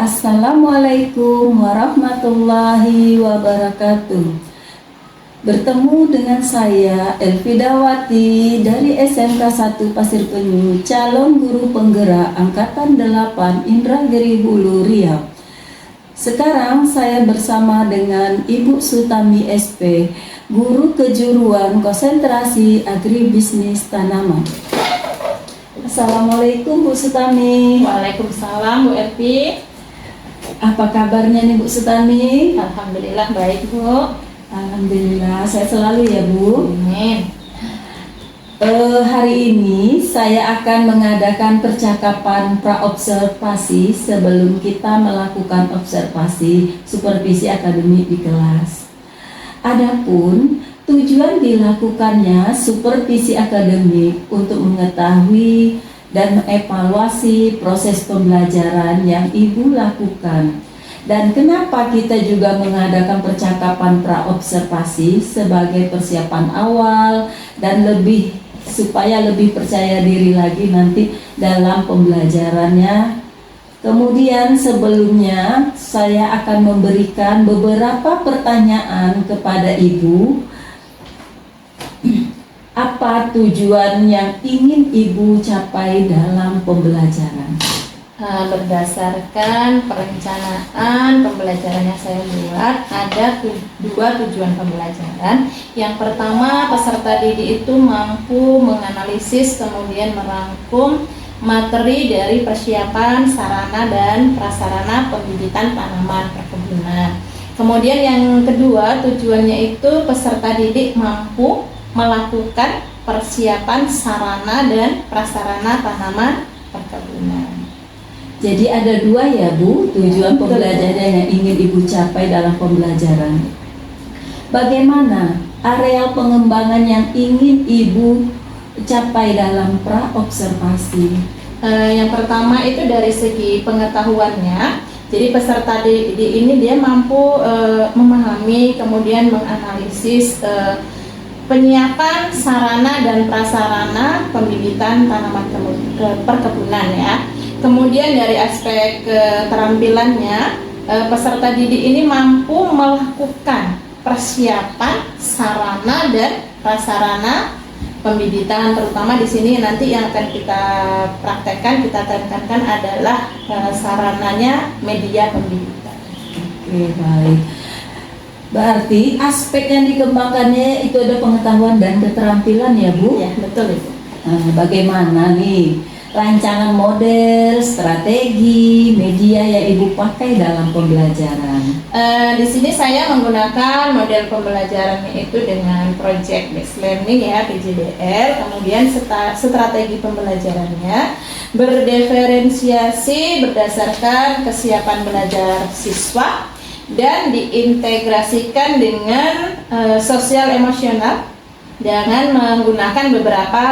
Assalamualaikum warahmatullahi wabarakatuh. Bertemu dengan saya Elvidawati dari SMK 1 Pasir Penyu, calon guru penggerak Angkatan 8 Indragiri Hulu Riau. Sekarang saya bersama dengan Ibu Sutami SP, guru kejuruan konsentrasi agribisnis tanaman. Assalamualaikum Bu Sutami. Waalaikumsalam Bu Erpi. Apa kabarnya nih Bu Sutami? Alhamdulillah baik Bu. Alhamdulillah, saya selalu ya Bu. Amin. Hari ini saya akan mengadakan percakapan praobservasi sebelum kita melakukan observasi supervisi akademik di kelas. Adapun tujuan dilakukannya supervisi akademik untuk mengetahui dan mengevaluasi proses pembelajaran yang Ibu lakukan. Dan kenapa kita juga mengadakan percakapan praobservasi sebagai persiapan awal dan supaya lebih percaya diri lagi nanti dalam pembelajarannya. Kemudian sebelumnya saya akan memberikan beberapa pertanyaan kepada Ibu. Apa tujuan yang ingin Ibu capai dalam pembelajaran? Berdasarkan perencanaan pembelajaran yang saya buat, ada dua tujuan pembelajaran. Yang pertama, peserta didik itu mampu menganalisis kemudian merangkum materi dari persiapan sarana dan prasarana pembibitan tanaman perkebunan. Kemudian yang kedua, tujuannya itu peserta didik mampu melakukan persiapan sarana dan prasarana tanaman perkebunan. Jadi ada dua ya Bu, tujuan pembelajaran yang ingin Ibu capai dalam pembelajaran. Bagaimana areal pengembangan yang ingin Ibu capai dalam praobservasi? Yang pertama itu dari segi pengetahuannya. Jadi peserta didik ini dia mampu memahami kemudian menganalisis penyiapan sarana dan prasarana pembibitan tanaman perkebunan ya. Kemudian dari aspek keterampilannya, peserta didik ini mampu melakukan persiapan sarana dan prasarana pembibitan, terutama di sini nanti yang akan kita praktekkan, kita tekankan adalah sarananya media pembibitan. Oke, baik. Berarti aspek yang dikembangkannya itu ada pengetahuan dan keterampilan ya Bu? Ya, betul Ibu. Bagaimana nih rancangan model, strategi, media yang Ibu pakai dalam pembelajaran? Di sini saya menggunakan model pembelajarannya itu dengan project based learning ya, PJBL. Kemudian strategi pembelajarannya berdiferensiasi berdasarkan kesiapan belajar siswa dan diintegrasikan dengan sosial emosional dengan menggunakan beberapa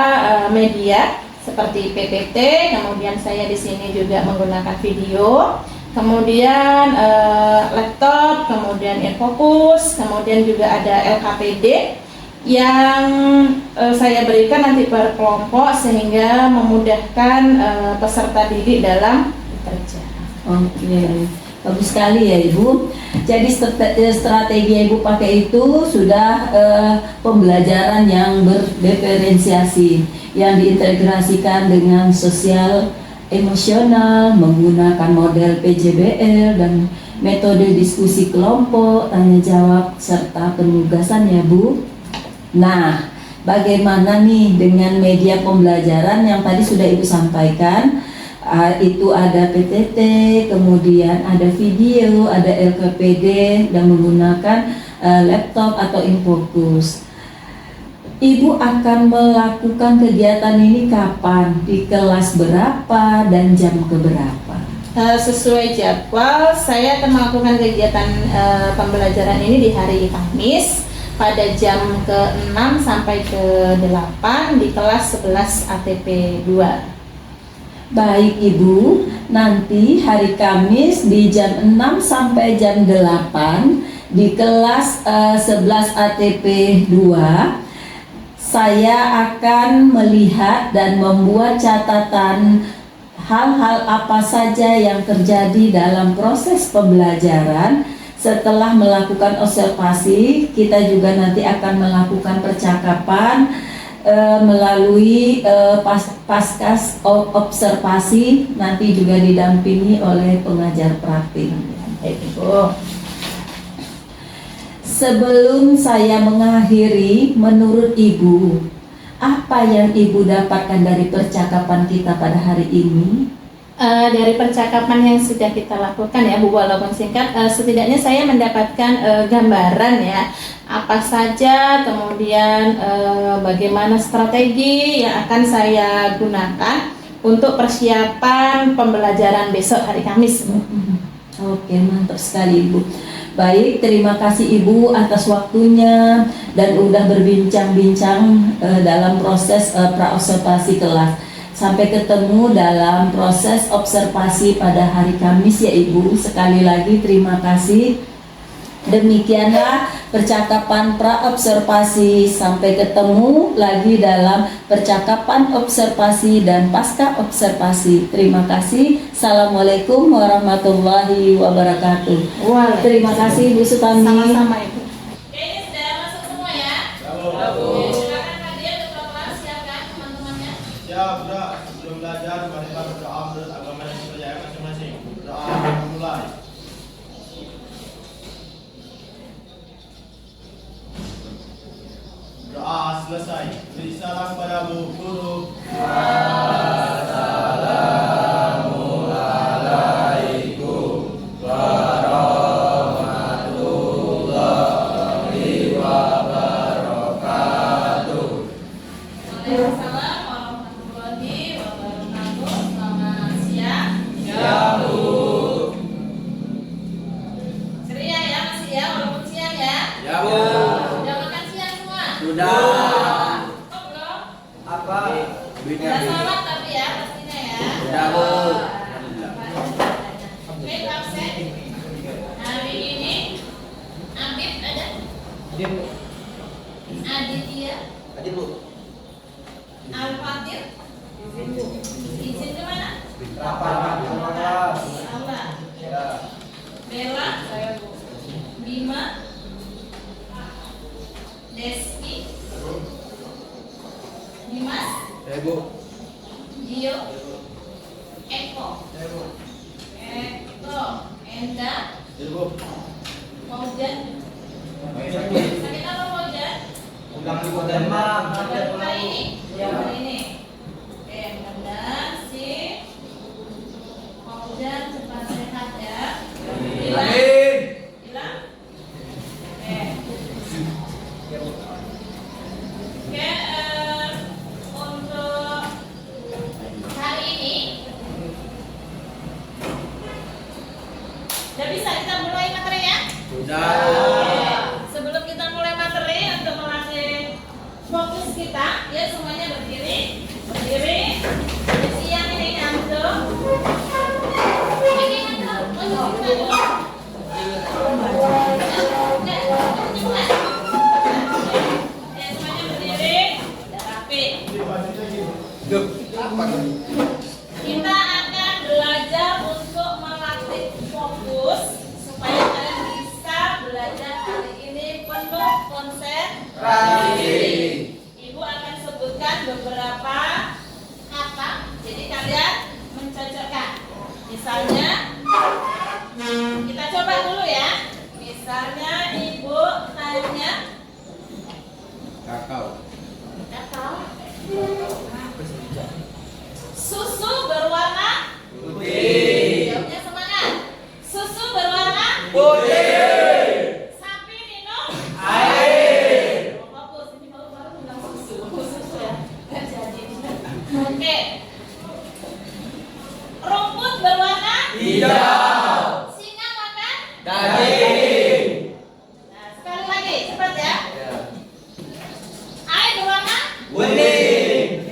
media seperti PPT, kemudian saya di sini juga menggunakan video, kemudian laptop, kemudian eFocus, kemudian juga ada LKPD yang saya berikan nanti per kelompok sehingga memudahkan peserta didik dalam bekerja. Oke, bagus sekali ya Ibu. Jadi strategi yang Ibu pakai itu sudah pembelajaran yang berdiferensiasi, yang diintegrasikan dengan sosial emosional, menggunakan model PJBL dan metode diskusi kelompok, tanya jawab serta penugasan ya Bu. Nah, bagaimana nih dengan media pembelajaran yang tadi sudah Ibu sampaikan? Itu ada PTT, kemudian ada video, ada LKPD dan menggunakan laptop atau eFocus. Ibu akan melakukan kegiatan ini kapan? Di kelas berapa dan jam keberapa? Sesuai jadwal, saya akan melakukan kegiatan pembelajaran ini di hari Kamis pada jam ke-6 sampai ke-8 di kelas 11 ATP 2. Baik Ibu, nanti hari Kamis di jam 6 sampai jam 8 di kelas 11 ATP 2 saya akan melihat dan membuat catatan hal-hal apa saja yang terjadi dalam proses pembelajaran. Setelah melakukan observasi, kita juga nanti akan melakukan percakapan melalui paskas observasi, nanti juga didampingi oleh pengajar praktik. Ibu. Sebelum saya mengakhiri, menurut Ibu, apa yang Ibu dapatkan dari percakapan kita pada hari ini? Dari percakapan yang sudah kita lakukan ya Bu, walaupun singkat, setidaknya saya mendapatkan gambaran ya, apa saja, kemudian bagaimana strategi yang akan saya gunakan untuk persiapan pembelajaran besok hari Kamis. Oke, mantap sekali Ibu. Baik, terima kasih Ibu atas waktunya dan udah berbincang-bincang dalam proses praobservasi kelas. Sampai ketemu dalam proses observasi pada hari Kamis ya Ibu. Sekali lagi terima kasih. Demikianlah percakapan praobservasi. Sampai ketemu lagi dalam percakapan observasi dan pasca observasi. Terima kasih. Assalamualaikum warahmatullahi wabarakatuh. Terima kasih Bu Sutami. Sama-sama Ibu. Oke, ini sudah masuk semua ya? Silakan hadir ketua kelas, silakan teman-temannya. Siap, sudah. Sebelum belajar, mari kita berdoa menurut agama yang dipercaya masing-masing. Berdoa mulai. Doa selesai. Beri salam pada Bu Guru. Waalaikumsalam warahmatullahi wabarakatuh. Selamat siang. Ceria ya, masih ya, walaupun siang ya. Ya Bu. Sudah makan siang semua? Sudah. Oh, belum? Apa? Sudah sholat tapi ya, pastinya ya. Sudah Bu. Oke, absen. Hari ini Abid ada? Aditya, Tadi Bu. Al-Fatir. Izin kemana? Rapat sama kelas. Allah. Ya. Bella, Bima, Deski, Dimas, Ya Bu. Gio, Eko, Enda, Ya Bu. Maujan. Sakit apa Maujan? Undang Ibu Demam. Baru kali ini. Hari ini. Oke, mudah-mudahan si Maujan cepat sehat ya. Hilang? Amin. Hilang? Oke. Oke, untuk hari ini udah bisa kita mulai materi ya? Sudah. Oke. Sebelum kita mulai materi untuk melatih fokus kita, ya semuanya berdiri, berdiri. Siang ini ngantuk. Ini ngantuk. Posisi kita dulu. Semuanya berdiri, udah rapi. Duh. Apa ini? Kita akan belajar untuk melatih fokus supaya kalian bisa belajar hari ini penuh konsentrasi. Ibu akan sebutkan beberapa kata, jadi kalian mencocokkan. Misalnya, kita coba dulu ya. Misalnya ibu tanya Kakao. kakao. Susu berwarna Putih. jawabnya semangat. Susu berwarna Putih. sapi minum Air. oh, fokus ini baru bilang susu ya nggak jadi. Oke, rumput berwarna Hijau. singa makan. Daging. Nah, sekali lagi cepat ya. Air berwarna Kuning.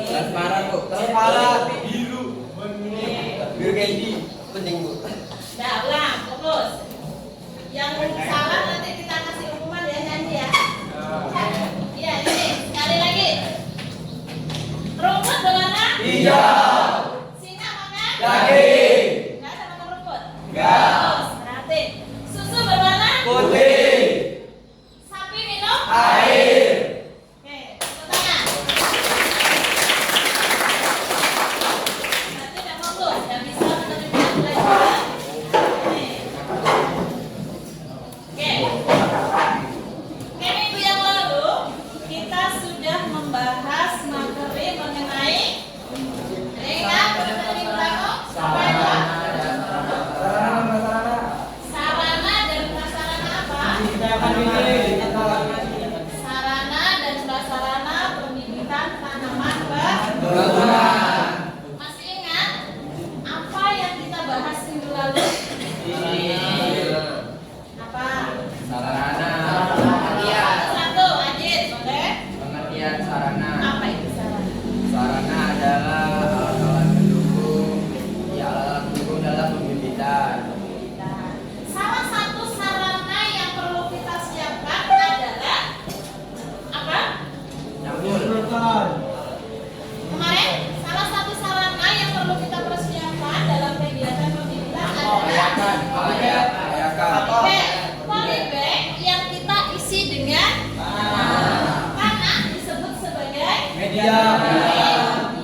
Transparan Bu. Transparan. Biru. Biru candy. Penting Bu. Nah, ulang, fokus. Yang salah nanti kita kasih hukuman ya, nyanyi ya. Iya, ini sekali lagi. Rumput berwarna Hijau. Singa makan? Daging. Nggak ada makan rumput? Nggak. Terus, berarti susu berwarna? Putih. Sapi minum? Air. Oke, tepuk tangan. Berarti memang tuh yang bisa menerima pelajaran. Nih. Oke. Oke, minggu yang lalu kita sudah membahas materi mengenai ingat materi minggu lalu? Apa itu? Sarana dan prasarana apa? Sarana dan prasarana pembibitan tanaman Bangunan. Masih ingat apa yang kita bahas minggu lalu? Apa? Sarana. Satu, Adit, boleh? Pengertian sarana. Apa itu sarana? Sarana adalah alat-alat pendukung. Ya, alat pendukung dalam pembibitan. Salah satu sarana yang perlu kita siapkan adalah apa? Nyampur. Kemarin salah satu sarana yang perlu kita persiapkan dalam kegiatan pembibitan adalah polybag. Polybag yang kita isi dengan tanah disebut sebagai Media.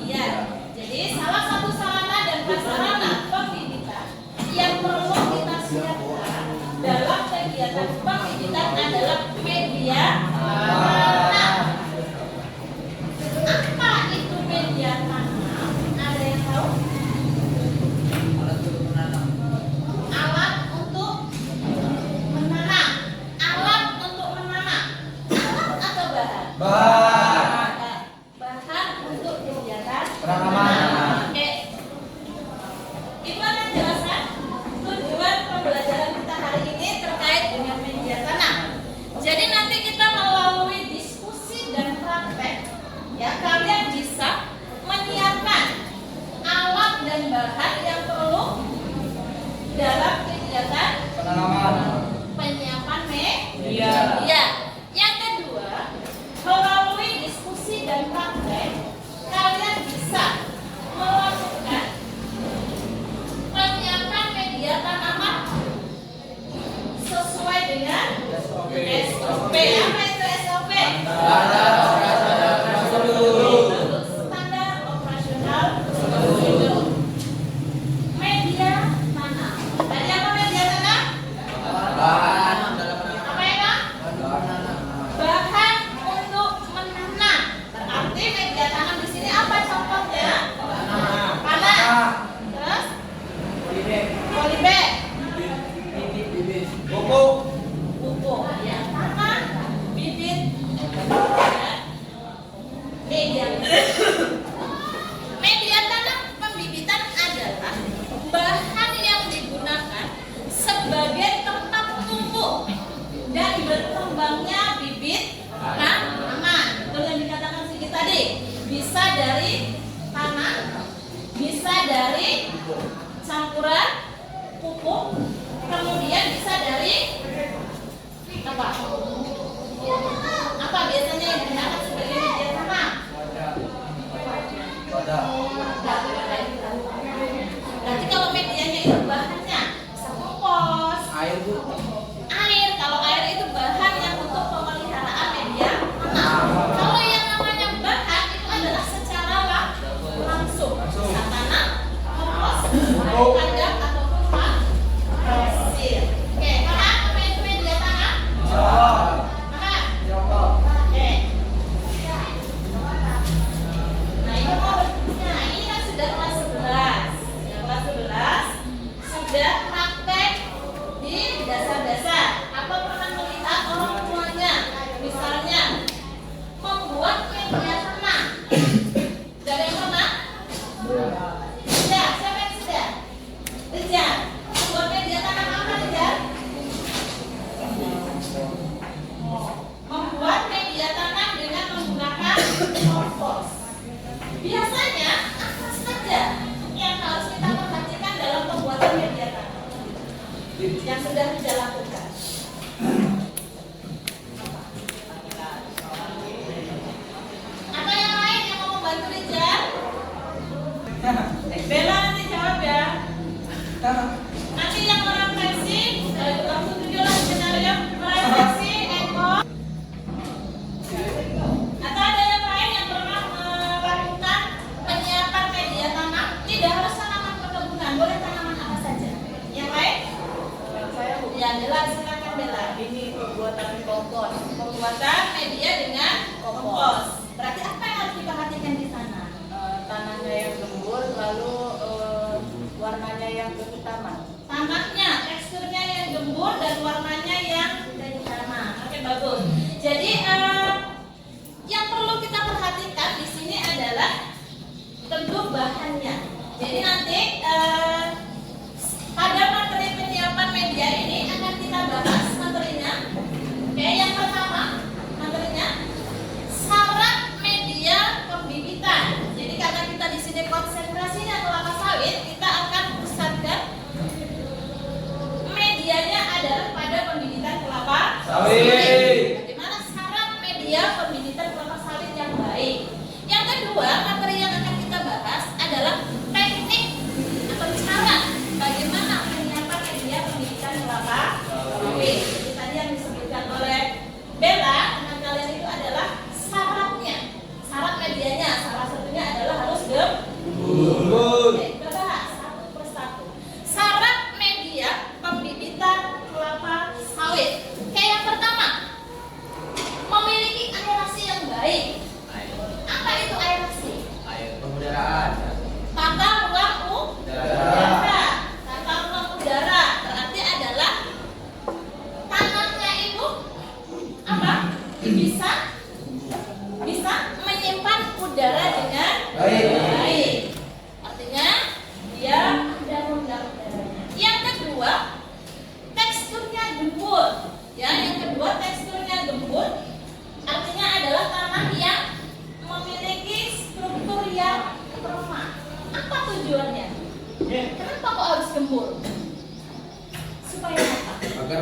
Iya. Jadi salah satu sarana dan prasarana pembibitan yang perlu kita siapkan dalam kegiatan pembibitan adalah media tanam. Apa itu media tanam? Ada yang tahu? Alat untuk menanam. Alat untuk menanam. Alat atau bahan? Bahan. Bahan untuk kegiatan Penanaman. Oke. Ibu akan jelaskan tujuan pembelajaran kita hari ini terkait dengan media tanam. Jadi nanti kita melalui diskusi dan praktek, ya kalian bisa menyiapkan alat dan bahan yang perlu dalam kegiatan Penanaman. penyiapan Media. Ya. Yang kedua, melalui diskusi dan praktek, kalian bisa melakukan penyiapan media tanaman sesuai dengan SOP. Apa itu SOP? Standar operasional prosedur. Media tanam. Tadi apa media tanam? Bahan. Apa ya, Kak? Bahan untuk menanam. Berarti media tanam di sini apa contohnya? Tanah. Terus polybag, Pupuk. pupuk, ya, tanah, bibit, dan media. Media tanam pembibitan adalah bahan yang digunakan sebagai tempat tumbuh dan berkembangnya bibit tanaman. Betul yang dikatakan Sigi tadi. Bisa dari tanah, bisa dari campuran pupuk, kemudian bisa dari apa? Apa biasanya yang digunakan sebagai media tanam? Berarti kalau medianya itu bahannya bisa kompos, Air, Bu. air. Kalau air itu bahan yang untuk pemeliharaan media tanam. Kalau yang namanya bahan itu adalah secara langsung. Bisa tanam, kompos, air kandang ataupun pasir. Oke, paham apa itu media tanam? Paham? Oke. Nah, ini kan sudah kelas 11. Ya, kelas 11 sudah praktek di dasar-dasar. Apa pernah melihat orang tuanya misalnya membuat media tanam? Sudah ada yang pernah? Sudah. Siapa yang sudah? pembuatan media dengan kompos. Berarti apa yang harus diperhatikan di sana? Tanahnya yang gembur, lalu warnanya yang kehitaman. Tanahnya, teksturnya yang gembur dan warnanya yang kehitaman. Oke, bagus. Jadi yang perlu kita perhatikan di sini adalah tentu bahannya. Jadi nanti pada materi penyiapan media ini akan kita bahas materinya. Oke, yang pertama materinya syarat media pembibitan. Jadi karena kita di sini konsentrasinya kelapa sawit, kita akan pusatkan medianya adalah pada pembibitan kelapa Sawit. Bagaimana syarat media pembibitan kelapa sawit yang baik? Yang kedua, materi yang akan kita bahas adalah teknik atau cara bagaimana penyiapan media pembibitan kelapa sawit. Jadi tadi yang disebutkan oleh Bella dengan kalian itu adalah syaratnya, syarat medianya. Salah satunya adalah harus gembur. Oke, kita bahas satu persatu. Syarat media pembibitan kelapa sawit. Oke, yang pertama, memiliki aerasi yang baik. Apa itu aerasi? Air pengudaraan. Tata ruang udara. Tata ruang udara berarti adalah tanahnya itu apa? Bisa menyimpan udara dengan baik. Artinya dia ada rongga udaranya. Yang kedua, teksturnya gembur. Ya, yang kedua teksturnya gembur artinya adalah tanah yang memiliki struktur yang lemah. Apa tujuannya? Kenapa kok harus gembur? Supaya apa? Agar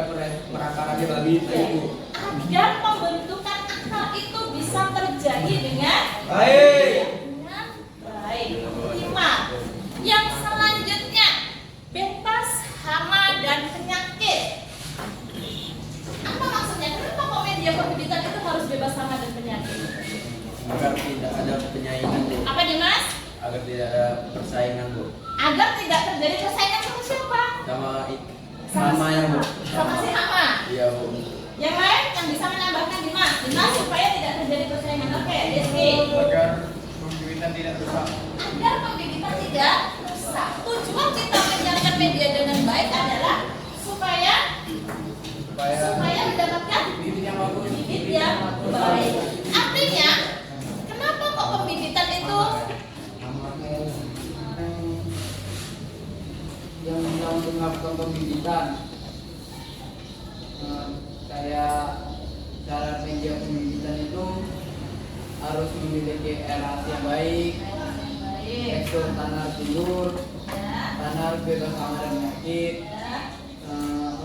perakarannya bagus, Ibu. Agar pembentukan akar itu bisa terjadi dengan Baik. dengan baik. 5. Yang selanjutnya, bebas hama dan penyakit. Apa maksudnya? Kenapa kok media pembibitan itu harus bebas hama dan penyakit? Agar tidak ada penyaingan, Bu. Apa Dimas? Agar tidak ada persaingan, Bu. Agar tidak terjadi persaingan sama siapa? Sama yang, Bu. Sama si hama. Iya, Bu. Yang lain yang bisa menambahkan Dimas supaya tidak terjadi persaingan. Oke, Rizky. Agar pembibitan tidak rusak. Agar pembibitan tidak rusak. Tujuan kita menyiapkan media dengan baik adalah supaya mendapatkan Bibit yang bagus. bibit yang baik. Artinya, kenapa kok pembibitan itu yang untuk melakukan pembibitan kayak cara media pembibitan itu harus memiliki aerasi yang baik, tekstur tanah gembur, tanah harus bebas hama dan penyakit,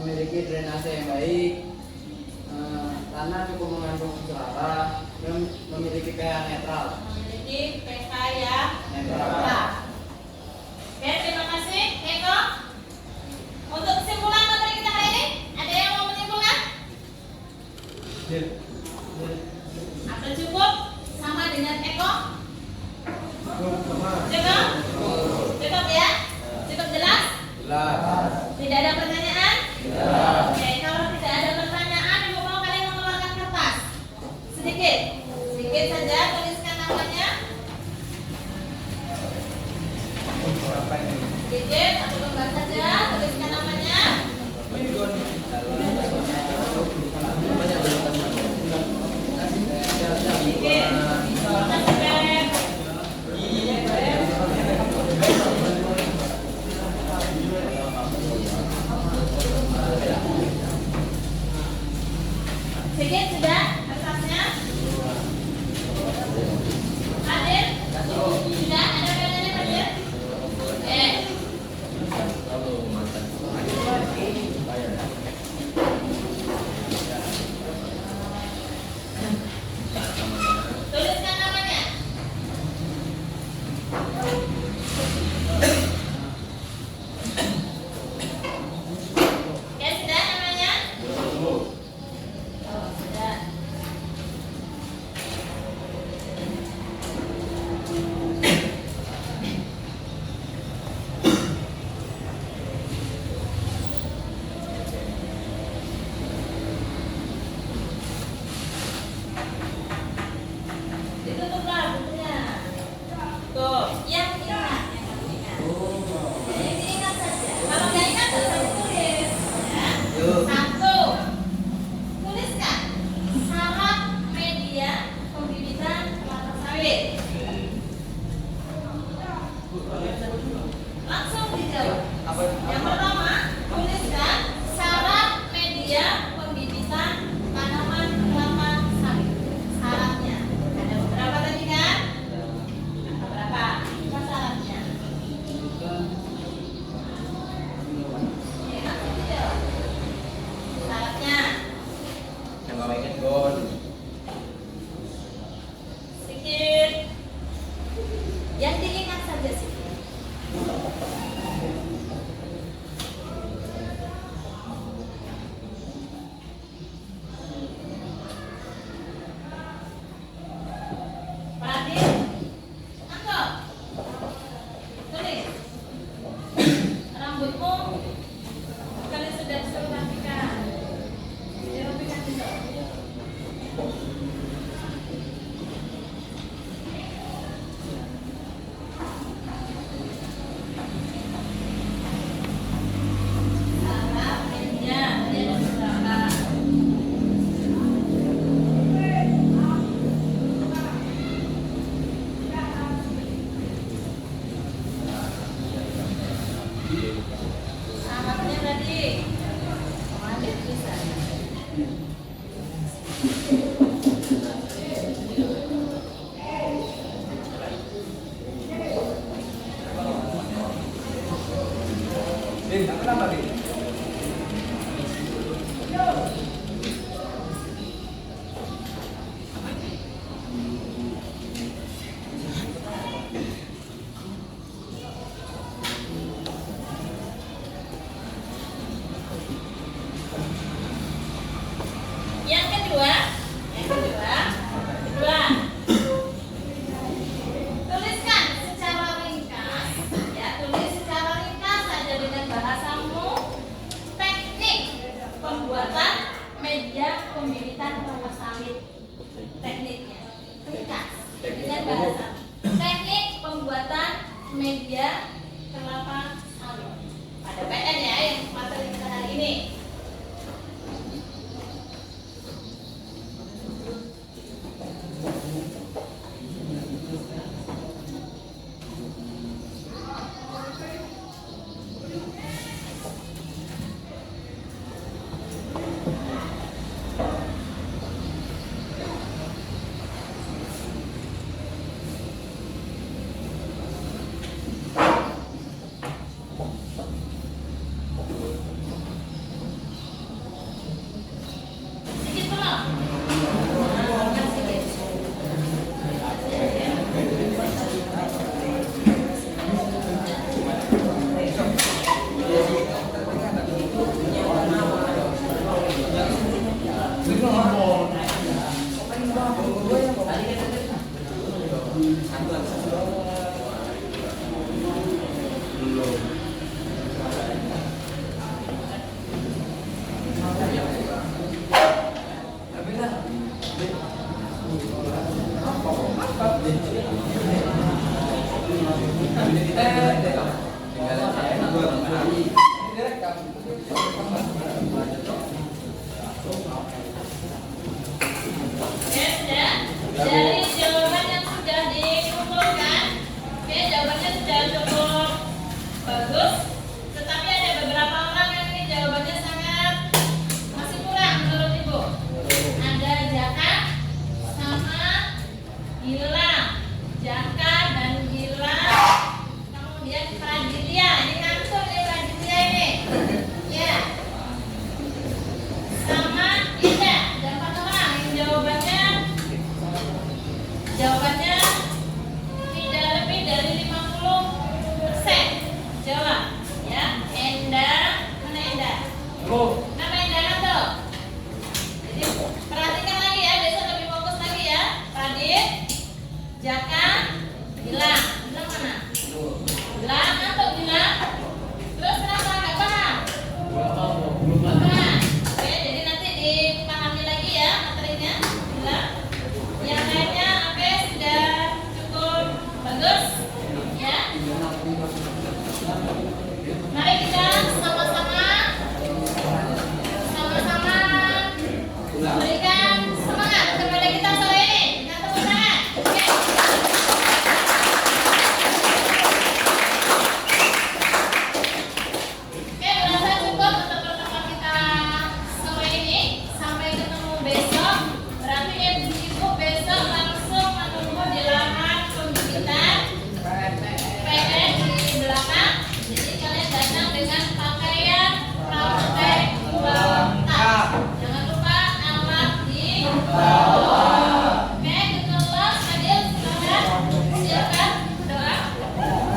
memiliki drainase yang baik, tanah cukup mengandung unsur hara, dan memiliki pH netral. memiliki pH yang Netral. netral. Oke, terima kasih, Eko. Untuk kesimpulan materi kita hari ini, ada yang mau menyimpulkan? Atau cukup sama dengan Eko? Cukup? Cukup ya? Cukup jelas? Jelas. Tidak ada pertanyaan? Oke, kalau tidak ada pertanyaan, Ibu mau kalian mengeluarkan kertas? Sedikit saja, tuliskan namanya. Sedikit, satu lembar saja, tuliskan namanya. Sedikit, kasih sedikit sudah kertasnya. Hadir? Sudah ada bedanya hadir? Tuliskan namanya. Ya sudah namanya? Oh, sudah. yang ingat, Yang diingat saja. Kalau nggak ingat, nggak usah ditulis. Ya. Satu, tuliskan syarat media pembibitan kelapa sawit. Langsung dijawab. Yang pertama, tuliskan syarat media pembibitan tanaman kelapa sawit. Syaratnya ada beberapa tadi kan? Ada berapa? Apa syaratnya? Ya, langsung dijawab. Syaratnya Yang kau ingat Gon. sedikit. Yang diingat saja sih. Perhatiin, angkat, tulis. Rambutmu kalian sudah disuruh rapikan. Dirapikan juga. Sarap media ada beberapa. Syaratnya tadi ada tulisan. Din, kenapa Din? Yang kedua, tuliskan secara ringkas, ya tulis secara ringkas saja dengan bahasamu teknik pembuatan media pembibitan kelapa sawit. Tekniknya ringkas dengan bahasa teknik pembuatan media kelapa sawit. Ada PN ya yang materi kita hari ini. Sedikit belum? Oke, sudah. Dari jawaban yang sudah dikumpulkan, oke, jawabannya sudah cukup bagus. Tetapi ada beberapa orang yang ini jawabannya sangat masih kurang menurut Ibu. Ada Jaka sama Gila, Jaka dan Gila. Kemudian Raditya, ini kantor nih Raditya ini. Ya. Sama Indah, ada 4 orang yang jawabannya tidak lebih dari 50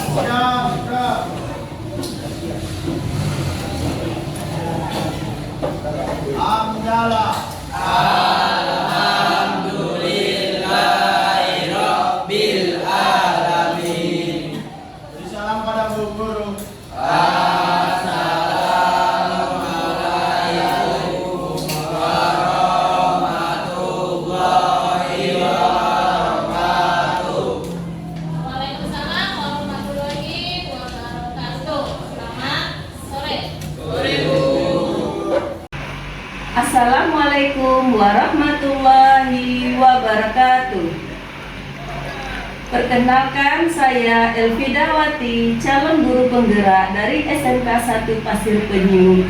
Siap. Hamdalah. Alhamdulillahirabbil alamin. Beri salam pada Bu Guru. Assalamualaikum warahmatullahi wabarakatuh. Waalaikumsalam warahmatullahi wabarakatuh. Selamat sore. Assalamualaikum warahmatullahi wabarakatuh. Perkenalkan, saya Elvidawati, calon guru penggerak dari SMK 1 Pasir Penyu,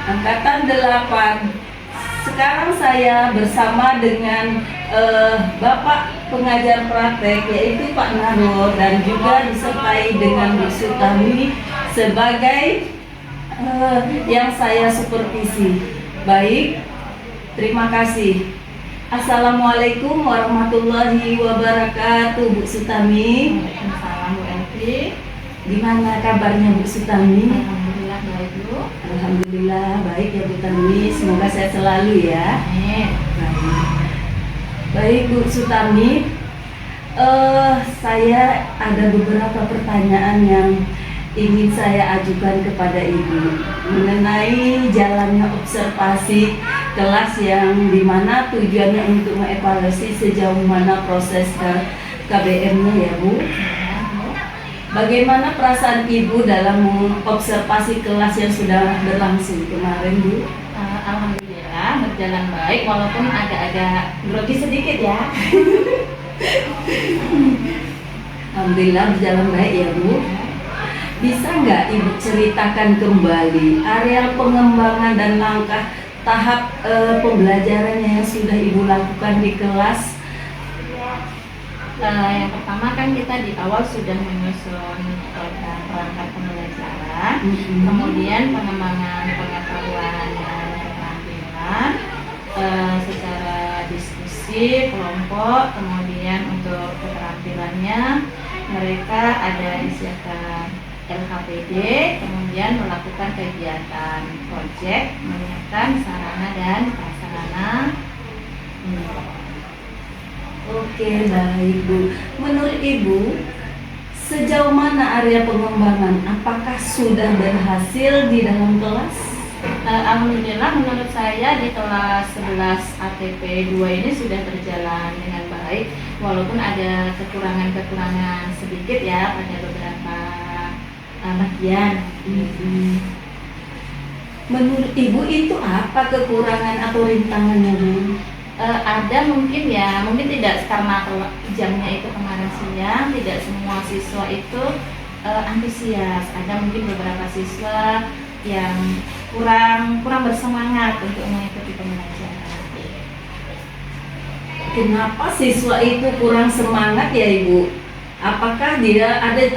Angkatan 8. Sekarang saya bersama dengan Bapak pengajar praktek, yaitu Pak Naro, dan juga disertai dengan Bu Sutami sebagai yang saya supervisi. Baik, terima kasih. Assalamualaikum warahmatullahi wabarakatuh, Bu Sutami. Waalaikumsalam Bu Elvi. Gimana kabarnya Bu Sutami? Alhamdulillah baik Bu. Alhamdulillah baik ya Bu Tami. Semoga sehat selalu ya. Amin. Baik, baik Bu Sutami. Saya ada beberapa pertanyaan yang ingin saya ajukan kepada Ibu mengenai jalannya observasi kelas yang dimana tujuannya untuk mengevaluasi sejauh mana proses KBM-nya ya Bu. Bagaimana perasaan Ibu dalam observasi kelas yang sudah berlangsung kemarin Bu? Alhamdulillah berjalan baik walaupun agak-agak grogi sedikit ya. Alhamdulillah berjalan baik ya Bu. Bisa nggak Ibu ceritakan kembali areal pengembangan dan langkah tahap pembelajarannya yang sudah Ibu lakukan di kelas? Yang pertama kan kita di awal sudah menyusun perangkat pembelajaran, kemudian pengembangan pengetahuan dan keterampilan secara diskusi kelompok, kemudian untuk keterampilannya mereka ada disiapkan LKPD, kemudian melakukan kegiatan proyek, menyiapkan sarana dan prasarana. Oke, baik Bu. Menurut Ibu, sejauh mana area pengembangan? Apakah sudah berhasil di dalam kelas? Alhamdulillah menurut saya di kelas 11 ATP 2 ini sudah berjalan dengan baik, walaupun ada kekurangan-kekurangan sedikit ya pada beberapa bagian. Menurut Ibu itu apa kekurangan atau rintangannya Bu? Ada mungkin ya, mungkin tidak karena jamnya itu kemarin siang, tidak semua siswa itu antusias. Ada mungkin beberapa siswa yang kurang bersemangat untuk mengikuti pembelajaran. Kenapa siswa itu kurang semangat ya Ibu? Apakah dia ada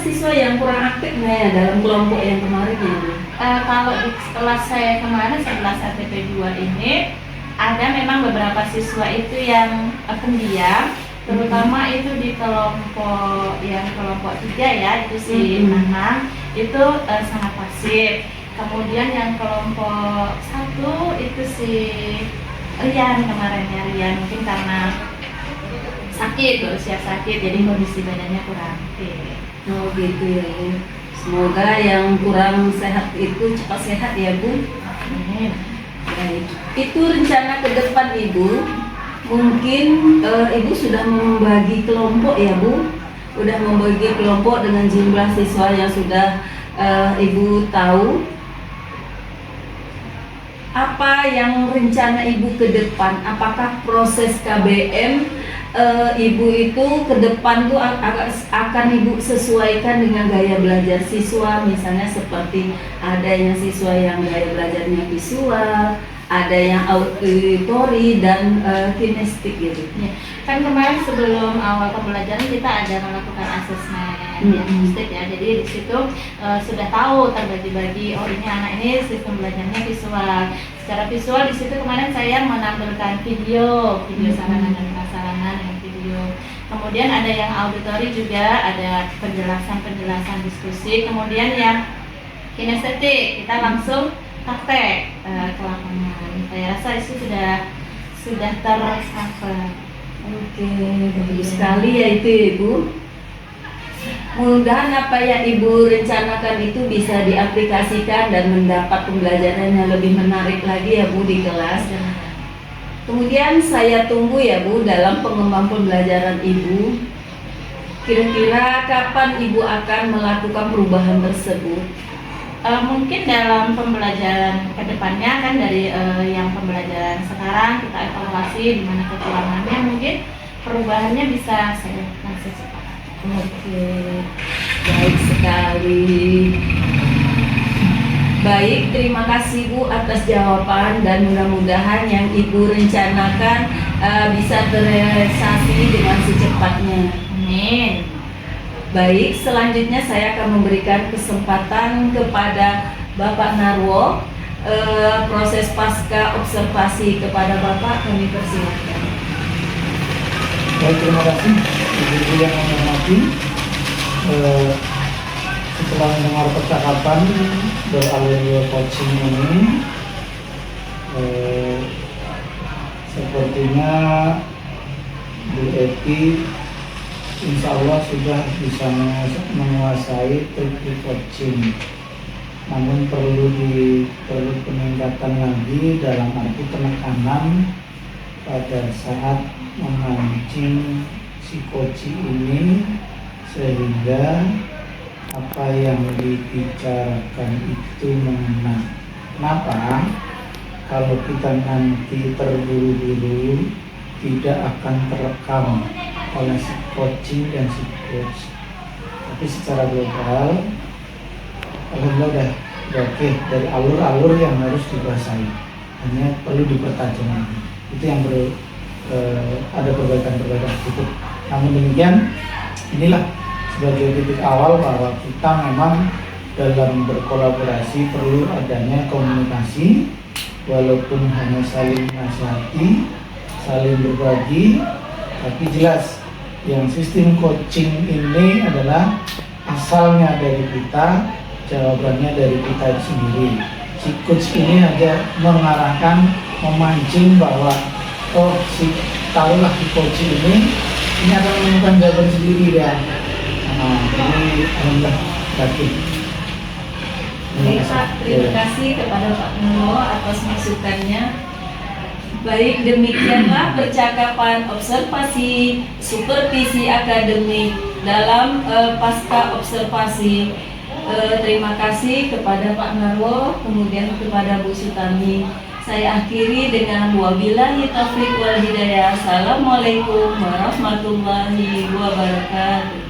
siswa yang kurang aktif nggak ya dalam kelompok yang kemarin ya Bu? Kalau di kelas saya kemarin 11 ATP 2 ini ada memang beberapa siswa itu yang pendiam, terutama itu di kelompok 3 ya, itu si Nanang itu sangat pasif. Kemudian yang kelompok 1 itu si Rian kemarinnya, Rian mungkin karena sakit, berusia sakit, jadi kondisi badannya kurang fit. Oh gitu ya Bu. Semoga yang kurang sehat itu cepat sehat ya Bu. Amin. Baik. Itu rencana ke depan Ibu. Mungkin Ibu sudah membagi kelompok ya Bu. Sudah membagi kelompok dengan jumlah siswa yang sudah Ibu tahu. Apa yang rencana Ibu ke depan? Apakah proses KBM Ibu itu ke depan tuh akan Ibu sesuaikan dengan gaya belajar siswa, misalnya seperti ada yang siswa yang gaya belajarnya visual, ada yang auditori dan kinestik gitu. Ya, kan kemarin sebelum awal pembelajaran kita ada melakukan asesmen diagnostik ya. Jadi di situ sudah tahu terbagi-bagi, oh ini anak ini sistem belajarnya visual. Secara visual di situ kemarin saya menampilkan video sarana dan prasarana dengan video audio. Kemudian ada yang auditori juga, ada penjelasan diskusi. Kemudian yang kinestetik, kita langsung praktek ke lapangan. Saya rasa itu sudah tercover. Oke, bagus sekali ya itu ya, Ibu. Mudah-mudahan apa yang Ibu rencanakan itu bisa diaplikasikan dan mendapat pembelajaran yang lebih menarik lagi ya Bu di kelas. Kemudian saya tunggu ya Bu dalam pengembangan pembelajaran Ibu. Kira-kira kapan Ibu akan melakukan perubahan tersebut? Mungkin dalam pembelajaran kedepannya kan dari yang pembelajaran sekarang kita evaluasi di mana kekurangannya, mungkin perubahannya bisa saya lakukan cepat. Oke, baik sekali. Baik, terima kasih Bu atas jawaban dan mudah-mudahan yang Ibu rencanakan bisa terrealisasi dengan secepatnya. Amin. Baik, selanjutnya saya akan memberikan kesempatan kepada Bapak Narwo. Proses pasca observasi kepada Bapak kami persilakan. Baik, terima kasih Ibu yang menghormati. Setelah mendengar percakapan beralur coaching ini, sepertinya Bu Eti insya Allah sudah bisa menguasai trik coaching. Namun perlu peningkatan lagi dalam arti penekanan pada saat memancing si coach ini sehingga apa yang dibicarakan itu mengena. Kenapa? Kalau kita nanti terburu-buru tidak akan terekam oleh si coaching dan si coach. Tapi secara global alhamdulillah udah oke dari alur-alur yang harus dikuasai. Hanya perlu dipertajam lagi. Itu yang perlu ada perbaikan-perbaikan sedikit. Namun demikian, inilah sebagai titik awal bahwa kita memang dalam berkolaborasi perlu adanya komunikasi, walaupun hanya saling nasihati, saling berbagi, tapi jelas yang sistem coaching ini adalah asalnya dari kita, jawabannya dari kita sendiri. Si coach ini hanya mengarahkan, memancing bahwa oh si tahulah si coach ini akan menemukan jawaban sendiri ya. Nah, ini alhamdulillah yakin. Baik Pak, terima kasih kepada Pak Narwo atas masukannya. Baik, demikianlah percakapan observasi supervisi akademik dalam pasca observasi. Terima kasih kepada Pak Narwo, kemudian kepada Bu Sutami. Saya akhiri dengan wabillahi taufiq wal hidayah. Assalamualaikum warahmatullahi wabarakatuh.